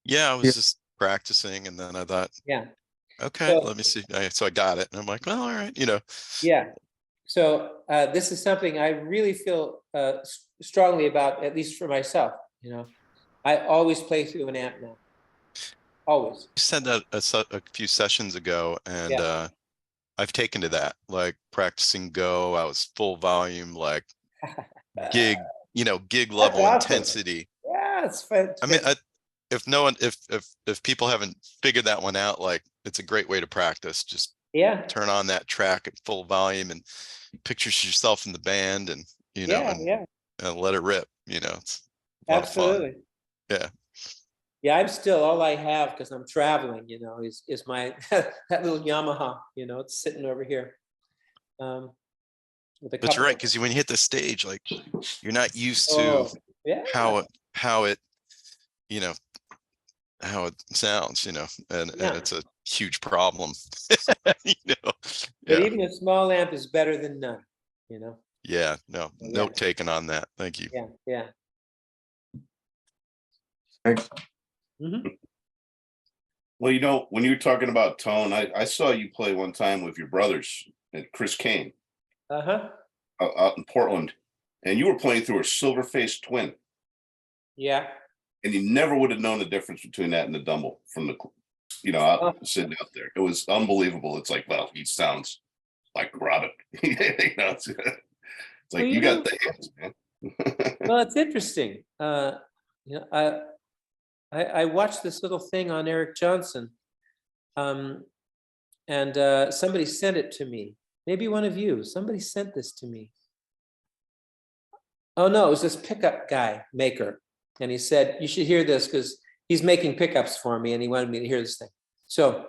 Yeah, I was just practicing, and then I thought, yeah, okay, so, let me see. So I got it, and I'm like, well, all right, you know. Yeah. So this is something I really feel strongly about, at least for myself. You know, I always play through an amp now. Always. You said that a few sessions ago, and I've taken to that, like practicing Go. I was full volume, like gig, you know, gig level intensity. Yeah, it's fun. I mean, if people haven't figured that one out, like it's a great way to practice. Just turn on that track at full volume and pictures yourself in the band, and you know, and let it rip. You know, it's a lot of fun. Yeah. Yeah, I'm still, all I have, because I'm traveling, you know, is my that little Yamaha, you know, it's sitting over here. But you're right, because when you hit the stage, like you're not used to how it, you know, how it sounds, you know, and it's a huge problem. You know? But even a small amp is better than none, you know. Yeah, note taken on that. Thank you. Yeah. Thanks. Well, you know, when you were talking about tone, I saw you play one time with your brothers at Chris Kane. Out in Portland, and you were playing through a silver-faced twin. Yeah. And you never would have known the difference between that and the Dumble from the, you know, out, sitting out there. It was unbelievable. It's like, well, he sounds like Robben. You know, it's like, you got the hands, man. Well, it's interesting. You know, I watched this little thing on Eric Johnson, and somebody sent it to me. Maybe one of you. Somebody sent this to me. Oh no, it was this pickup guy maker, and he said you should hear this because he's making pickups for me, and he wanted me to hear this thing. So,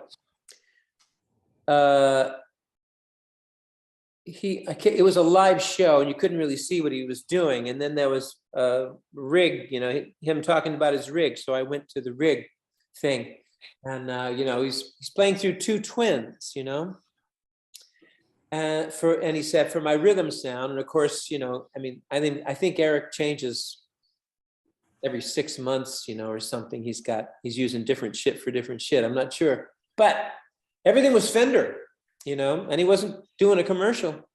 it was a live show, and you couldn't really see what he was doing. And then there was a rig, you know, him talking about his rig. So I went to the rig thing, and you know, he's playing through 2 twins, you know. And he said for my rhythm sound, and of course, you know, I mean, I think Eric changes every 6 months, you know, or something. He's using different shit for different shit. I'm not sure, but everything was Fender, you know, and he wasn't doing a commercial.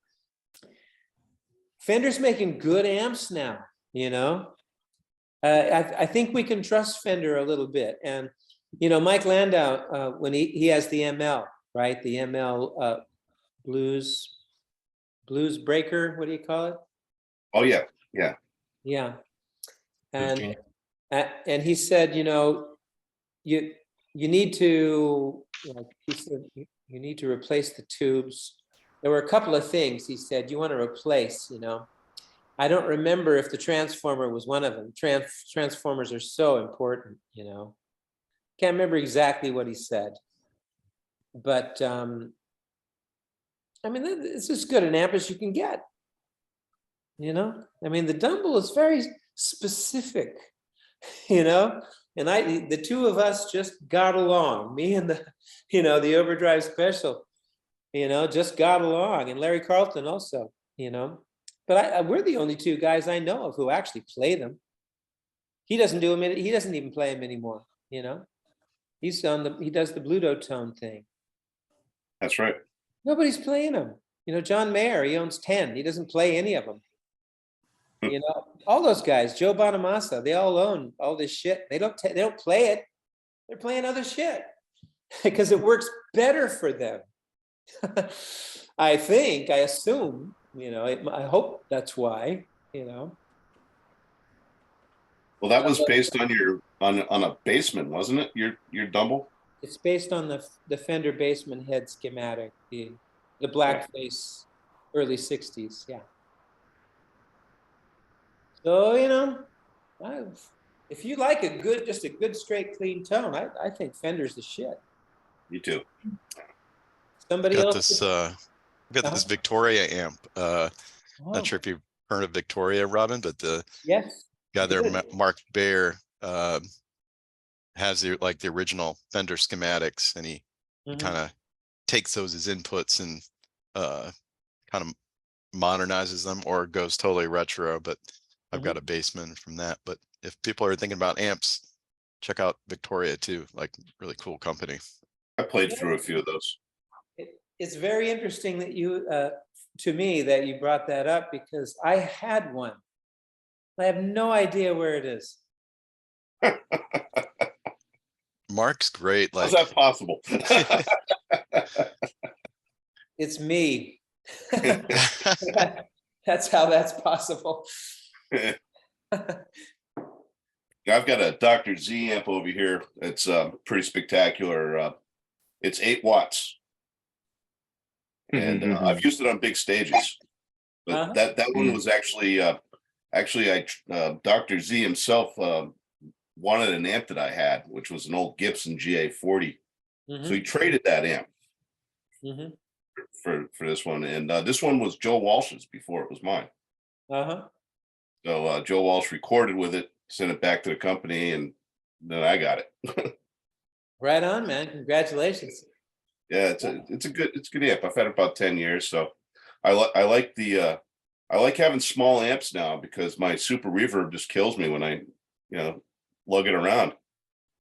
Fender's making good amps now, you know. I think we can trust Fender a little bit. And, Mike Landau, when he has the ML, right? The ML blues breaker, what do you call it? Oh, yeah, yeah. Yeah. Genius. And he said, you need to, he said, you need to replace the tubes. There were a couple of things he said you want to replace, I don't remember if the transformer was one of them. Transformers are so important, Can't remember exactly what he said. But, it's as good an amp as you can get. The Dumble is very specific, and the two of us just got along. Me and the Overdrive Special, just got along, and Larry Carlton also, But we're the only two guys I know of who actually play them. He doesn't do them. He doesn't even play them anymore. He does the Bluto tone thing. That's right. Nobody's playing them. John Mayer, he owns 10. He doesn't play any of them. All those guys, Joe Bonamassa, they all own all this shit. They don't play it. They're playing other shit because it works better for them. I assume, I hope that's why, Well, that was based on on a Bassman, wasn't it? Your Dumble? It's based on the Fender Bassman head schematic, the blackface early 60s, yeah. So, if you like just a good straight clean tone, I think Fender's the shit. Me too. Somebody got else? this got this Victoria amp. Not sure if you've heard of Victoria, Robin, but the Yes. guy there, Mark Baer, has the original Fender schematics, and he kind of takes those as inputs and kind of modernizes them or goes totally retro. But I've got a Bassman from that. But if people are thinking about amps, check out Victoria too. Really cool company. I played through a few of those. It's very interesting that you, to me, that you brought that up, because I had one. I have no idea where it is. Mark's great. How's that possible? It's me. That's how that's possible. I've got a Dr. Z amp over here. It's pretty spectacular. It's 8 watts. And I've used it on big stages. But that one was actually Dr. Z himself wanted an amp that I had, which was an old Gibson GA40. So he traded that amp for this one. And this one was Joe Walsh's before it was mine. So Joe Walsh recorded with it, sent it back to the company, and then I got it. Right on, man. Congratulations. Yeah, it's a good amp. I've had it about 10 years, so I like having small amps now, because my super reverb just kills me when I lug it around.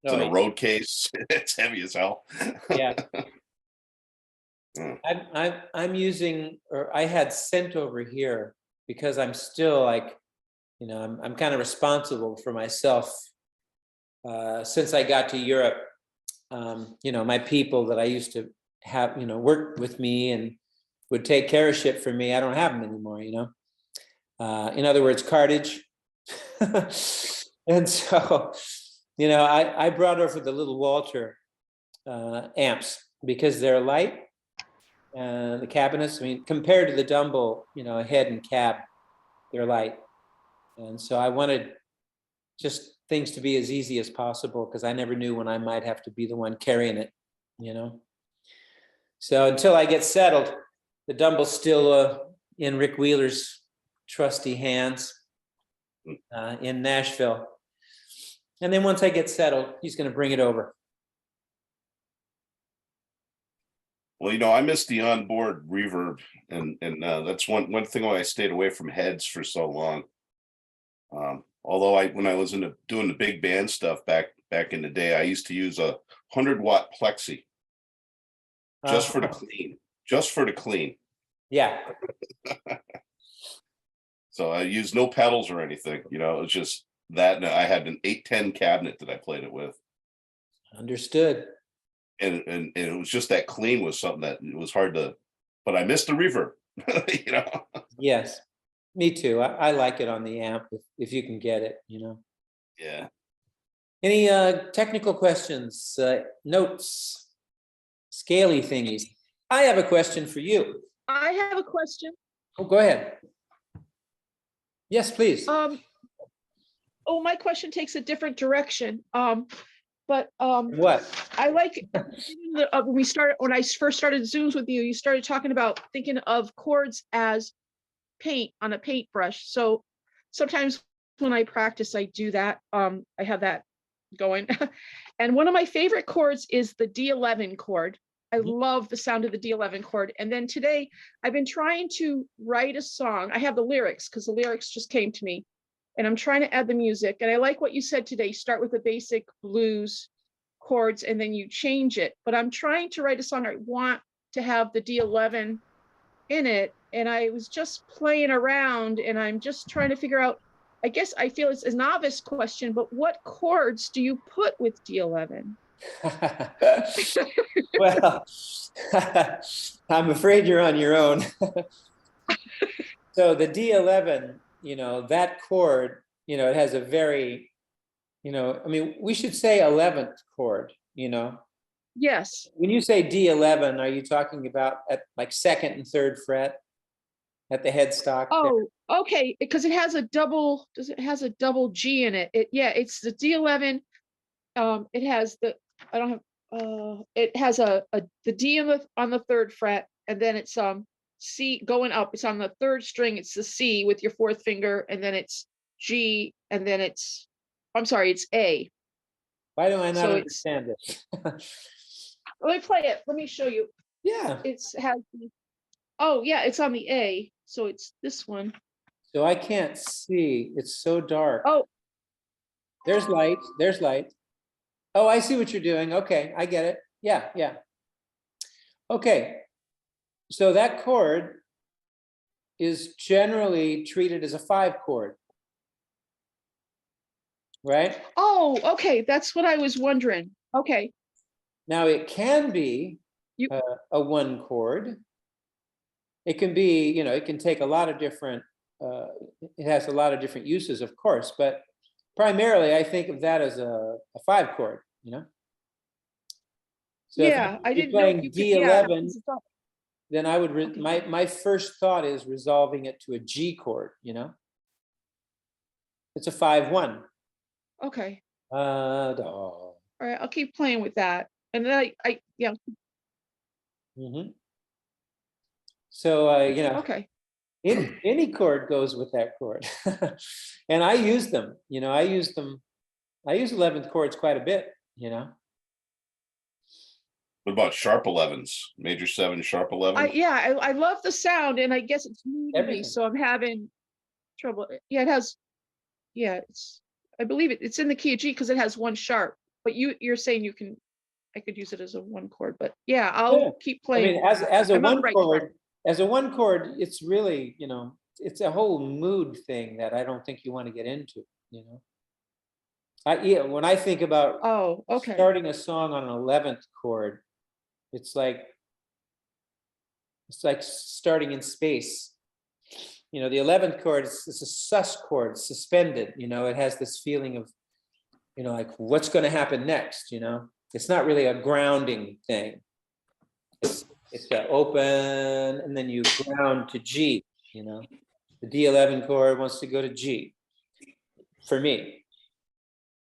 It's in a road case. It's heavy as hell. Yeah. I'm using, or I had sent over here, because I'm still I'm kind of responsible for myself since I got to Europe. My people that I used to have, worked with me and would take care of shit for me, I don't have them anymore, in other words, cartage. And so, I brought over the little Walter amps, because they're light, and the cabinets, compared to the Dumble, head and cab, they're light. And so I wanted just things to be as easy as possible, because I never knew when I might have to be the one carrying it, So until I get settled, the Dumble's still in Rick Wheeler's trusty hands in Nashville. And then once I get settled, he's going to bring it over. Well, I missed the onboard reverb, and that's one thing why I stayed away from heads for so long. Although when I was doing the big band stuff back in the day, I used to use a 100-watt plexi just for the clean. Yeah. So I used no pedals or anything. It was just that, and I had an 810 cabinet that I played it with. Understood. And it was just that clean was something that it was hard to, but I missed the reverb, you know? Yes, me too. I like it on the amp if you can get it, you know. Yeah. Any technical questions, notes, scaly thingies? I have a question for you. I have a question. Oh, go ahead. Yes, please. Oh, my question takes a different direction. But What? I like when I first started Zooms with you, you started talking about thinking of chords as paint on a paintbrush. So sometimes when I practice, I do that. I have that going. And one of my favorite chords is the D11 chord. I love the sound of the D11 chord. And then today I've been trying to write a song. I have the lyrics because the lyrics just came to me. And I'm trying to add the music. And I like what you said today. Start with the basic blues chords and then you change it. But I'm trying to write a song. I want to have the D11 in it. And I was just playing around and I'm just trying to figure out, I guess I feel it's a novice question, but what chords do you put with D11? Well, I'm afraid you're on your own. So the D11, you know, that chord, you know, it has a very, you know, I mean, we should say 11th chord, you know. Yes. When you say D11, are you talking about at like second and third fret at the headstock? Oh, okay, because it has a double, it has a double G in it. Yeah, it's the D11. It has the, I don't have, it has the D on the third fret, and then it's C going up. It's on the third string. It's the C with your fourth finger, and then it's G, and then it's, I'm sorry, it's A. Why do I not So understand it? Let me play it. Let me show you. Yeah. It's has. Oh yeah, it's on the A. So it's this one. So I can't see. It's so dark. Oh. There's light. There's light. Oh, I see what you're doing. Okay, I get it. Yeah, yeah. Okay. So that chord is generally treated as a 5 chord. Right? Oh, okay. That's what I was wondering. Okay. Now it can be a 1 chord. It can be, you know, it can take a lot of different, it has a lot of different uses, of course, but primarily I think of that as a 5 chord, you know? So yeah, I didn't know playing you could, D11, yeah, then I would, my first thought is resolving it to a G chord, you know? It's a 5-1. okay. Do. All right, I'll keep playing with that. And then I yeah. Mm-hmm. So, you know, okay. Any chord goes with that chord. And I use them, you know, I use 11th chords quite a bit, you know. What about sharp 11s? Major 7, sharp 11? I love the sound, and I guess it's new to me, so I'm having trouble. Yeah, it has, yeah, it's, I believe it's in the key of G because it has 1 sharp, but you're saying I could use it as a 1 chord, but yeah, I'll keep playing. I mean, as a I'm on the 1 right chord, track. as a 1 chord, it's really, you know, it's a whole mood thing that I don't think you want to get into, you know. When I think about starting a song on an 11th chord, it's like starting in space. You know, the 11th chord is a sus chord, suspended, you know, it has this feeling of, you know, like what's going to happen next, you know. It's not really a grounding thing. It's open and then you ground to G, you know. The D11 chord wants to go to G for me,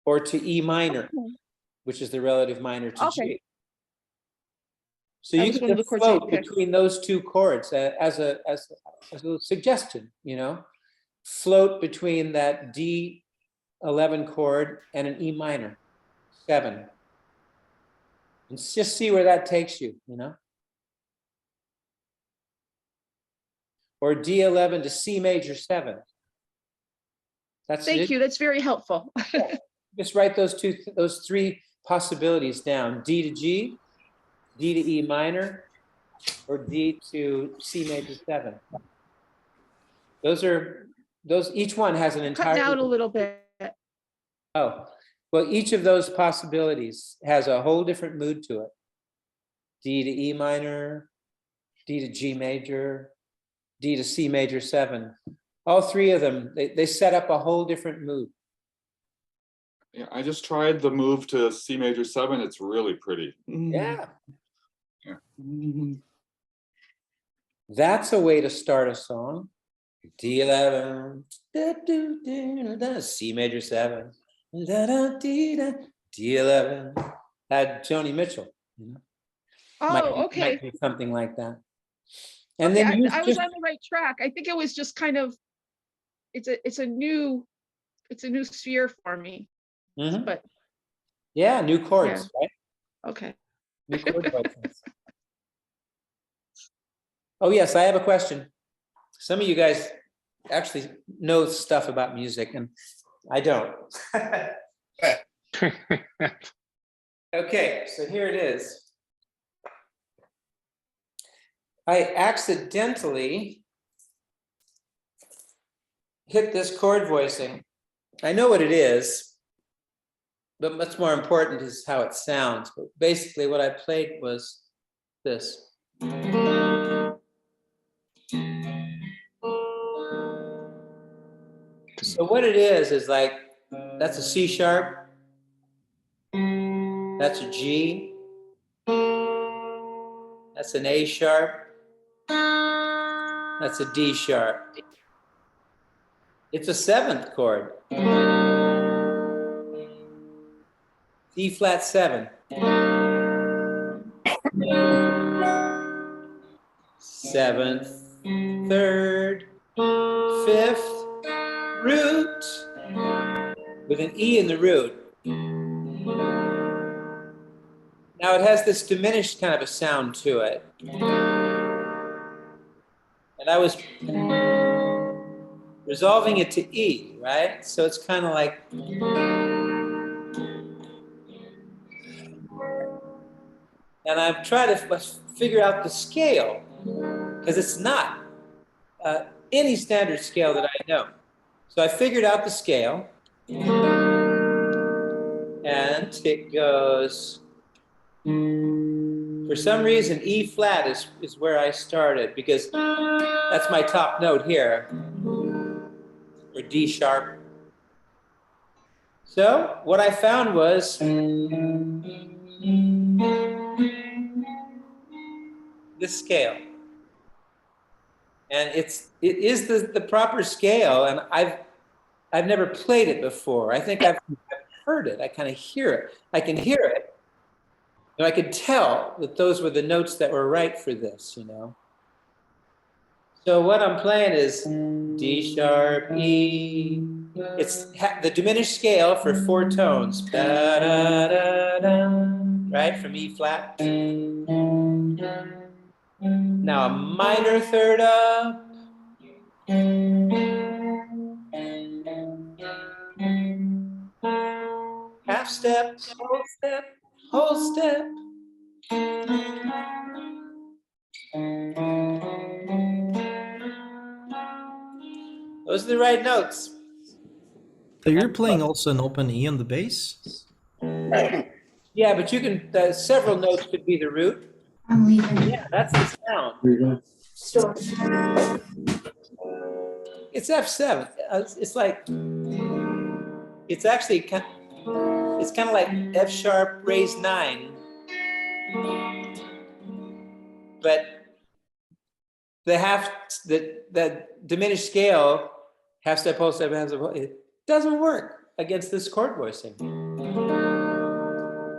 or to E minor, which is the relative minor to G. So you can float between those 2 chords as a suggestion, you know, float between that D11 chord and an E minor 7, and just see where that takes you, you know. Or D11 to C major 7. Thank you. That's very helpful. Just write those 3 possibilities down: D to G, D to E minor, or D to C major 7. Those each one has an entirely cutting out a little bit. Oh, well, each of those possibilities has a whole different mood to it. D to E minor, D to G major, D to C major 7. All three of them, they set up a whole different mood. Yeah, I just tried the move to C major 7. It's really pretty. Yeah. Yeah. That's a way to start a song. D11, C major 7, D11. Had Joni Mitchell. You know? Oh, okay. Might be something like that. And Okay, then I was on the right track. I think it was just kind of, it's a new sphere for me. But yeah, new chords, right? okay. New chord voicings. Oh yes, I have a question. Some of you guys actually know stuff about music, and I don't. Okay, so here it is. I accidentally hit this chord voicing. I know what it is, but what's more important is how it sounds. But basically what I played was this. So what it is like, that's a C sharp, that's a G, that's an A sharp, that's a D sharp. It's a 7th chord. D flat 7. 7th, 3rd, 5th, root, with an E in the root. Now it has this diminished kind of a sound to it. And I was resolving it to E, right? So it's kind of like, and I've tried to figure out the scale, because it's not any standard scale that I know. So I figured out the scale, and it goes, for some reason, E flat is where I started, because that's my top note here, or D sharp. So what I found was this scale. And it is the proper scale, and I've never played it before. I think I've heard it. I kind of hear it. I can hear it. And I could tell that those were the notes that were right for this, you know. So what I'm playing is D sharp, E. It's the diminished scale for 4 tones. Da, da, da, da, right, from E flat. Now a minor 3rd up. Half step, whole step, whole step. Those are the right notes. So you're playing also an open E on the bass? Yeah, but you can, several notes could be the root. I'm leaving. Yeah, that's the sound. Sure. It's F7. It's like, it's actually it's kind of like F sharp raised 9. But the diminished scale, half step, whole step, it doesn't work against this chord voicing.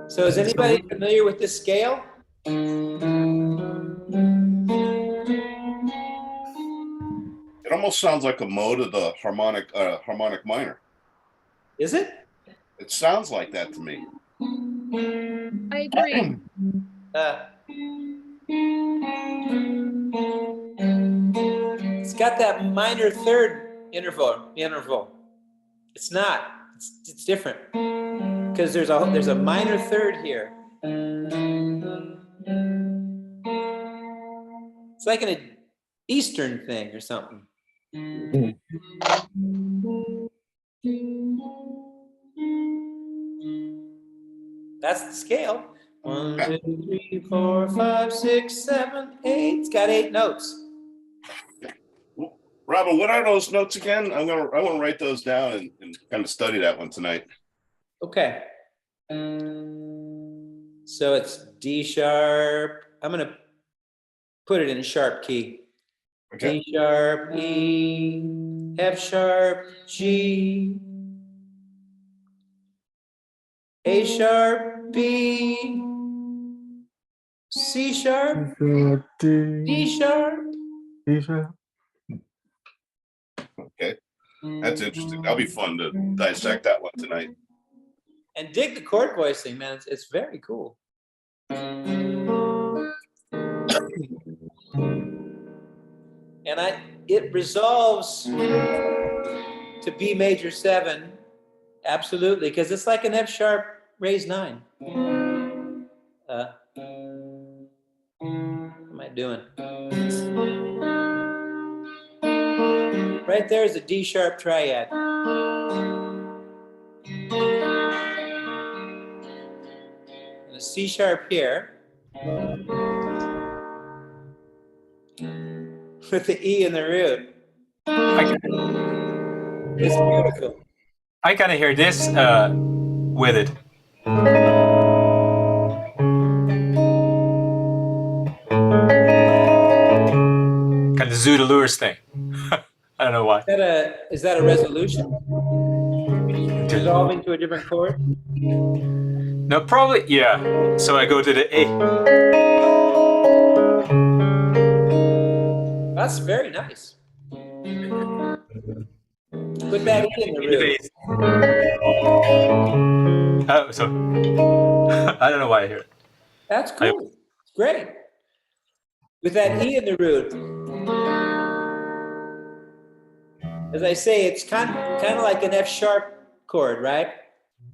So is anybody familiar with this scale? It almost sounds like a mode of the harmonic minor. Is it? It sounds like that to me. I agree. It's got that minor 3rd interval. It's not. It's different because there's a minor 3rd here. It's like an Eastern thing or something. That's the scale. 1, 2, 3, 4, 5, 6, 7, 8. It's got 8 notes. Robin, what are those notes again? I want to write those down and kind of study that one tonight. Okay. So it's D sharp. I'm going to put it in sharp key. Okay. D sharp, E, F sharp, G, A sharp, B, C sharp, D sharp. D sharp. Okay. That's interesting. That'll be fun to dissect that one tonight. And dig the chord voicing, man. It's very cool. And it resolves to B major 7, absolutely, because it's like an F sharp raised 9. What am I doing? Right there is a D sharp triad. And a C sharp here. With the E in the root. It's beautiful. I kind of hear this with it. Kind of Zoodalures thing. I don't know why. Is that a resolution? Resolving to a different chord? No, probably, yeah. So I go to the A. That's very nice. Put that E in the root. Oh, so I don't know why I hear it. That's cool. It's great. With that E in the root. As I say, it's kind of like an F sharp chord, right?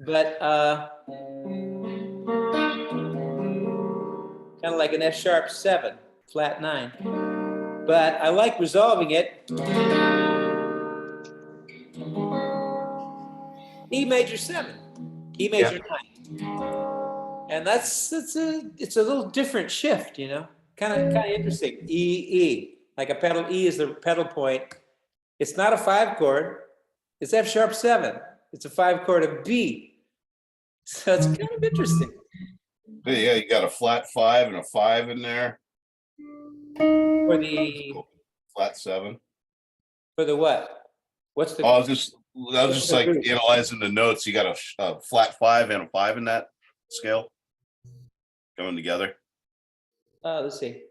But kind of like an F sharp 7, flat 9. But I like resolving it. E major 7, E major 9. And it's a little different shift, you know, kind of interesting. E, like a pedal. E is the pedal point. It's not a 5 chord. It's F sharp 7. It's a 5 chord of B. So it's kind of interesting. Yeah, you got a flat 5 and a 5 in there. For the flat 7. For the what? What's the? I was just like analyzing the notes. You got a flat 5 and a 5 in that scale going together. Let's see.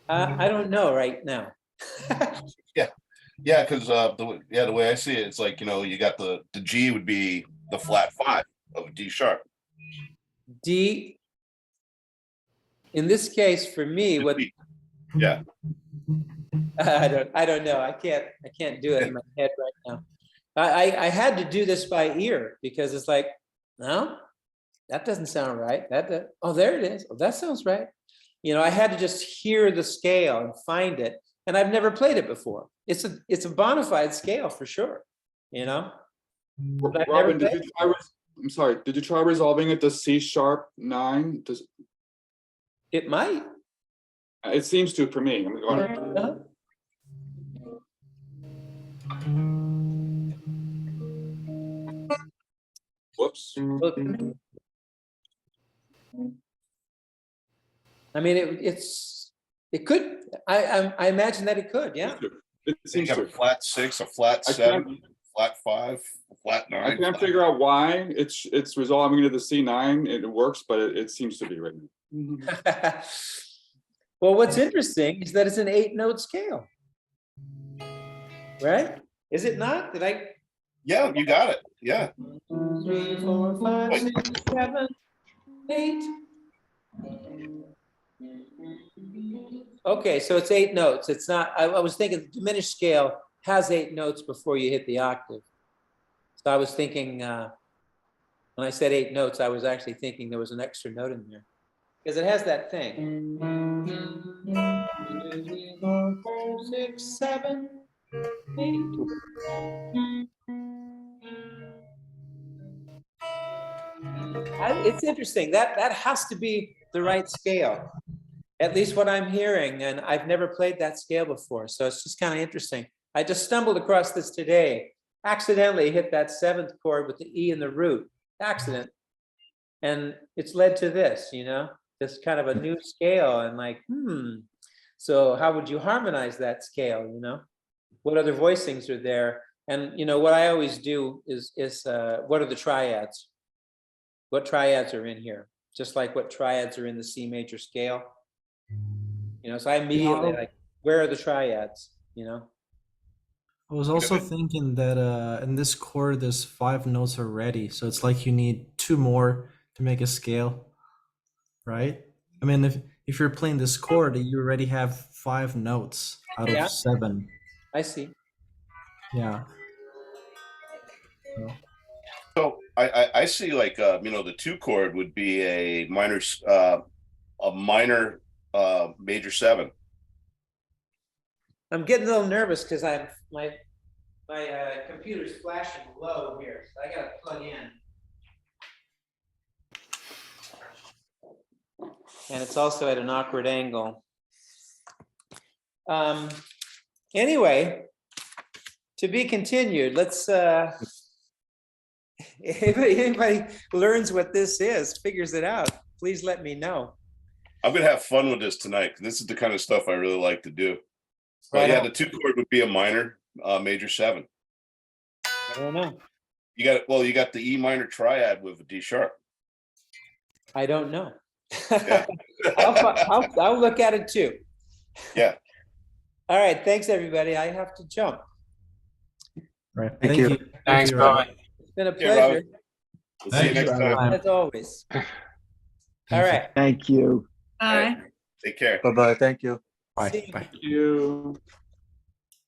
I don't know right now. Yeah, because the way I see it, it's like, you know, you got the G would be the flat 5 of D sharp. D. In this case, for me, what? Yeah. I don't know. I can't do it in my head right now. I had to do this by ear because it's like, no, that doesn't sound right. Oh, there it is. Oh, that sounds right. You know, I had to just hear the scale and find it, and I've never played it before. It's a bona fide scale for sure. You know. Robin, I'm sorry. Did you try resolving it to C sharp 9? It might. It seems to for me. I'm going. Whoops. I mean, it could. I imagine that it could. Yeah. It seems you got a flat 6, a flat 7, flat 5, a flat 9. I can't figure out why it's resolving to the C9. It works, but it seems to be right now. Well, what's interesting is that it's an 8-note scale, right? Is it not? Did I? Yeah, you got it. Yeah. 1, 2, 3, 4, 5, 6, 7, 8. Okay, so it's 8 notes. It's not. I was thinking the diminished scale has 8 notes before you hit the octave. So I was thinking when I said 8 notes, I was actually thinking there was an extra note in there. Because it has that thing. 2, 3, 4, 5, 6, 7, 8. It's interesting. That has to be the right scale. At least what I'm hearing, and I've never played that scale before, so it's just kind of interesting. I just stumbled across this today, accidentally hit that 7th chord with the E in the root, accident. And it's led to this, you know, this kind of a new scale, and like, so how would you harmonize that scale, you know? What other voicings are there? And, you know, what I always do is what are the triads? What triads are in here? Just like what triads are in the C major scale. You know, so I immediately like, where are the triads, you know? I was also thinking that in this chord there's 5 notes already, so it's like you need 2 more to make a scale, right? I mean, if you're playing this chord, you already have 5 notes out of 7. I see. So I see like you know, the 2 chord would be a minor major 7. I'm getting a little nervous because my computer's flashing low here, so I gotta plug in. And it's also at an awkward angle. Anyway, to be continued. Let's if anybody learns what this is, figures it out, please let me know. I'm gonna have fun with this tonight. This is the kind of stuff I really like to do. But yeah, the 2 chord would be a minor major 7. I don't know. You got the E minor triad with a D sharp. I don't know. Yeah. I'll look at it too. Yeah. All right. Thanks, everybody. I have to jump. Right. Thank you. Thanks, Robin. It's been a Yeah, pleasure, Robin. We'll see you Thank next you. time. as always. All right. Thank you. Bye. Take care. Bye-bye. Thank you. Bye. See you. Bye. You.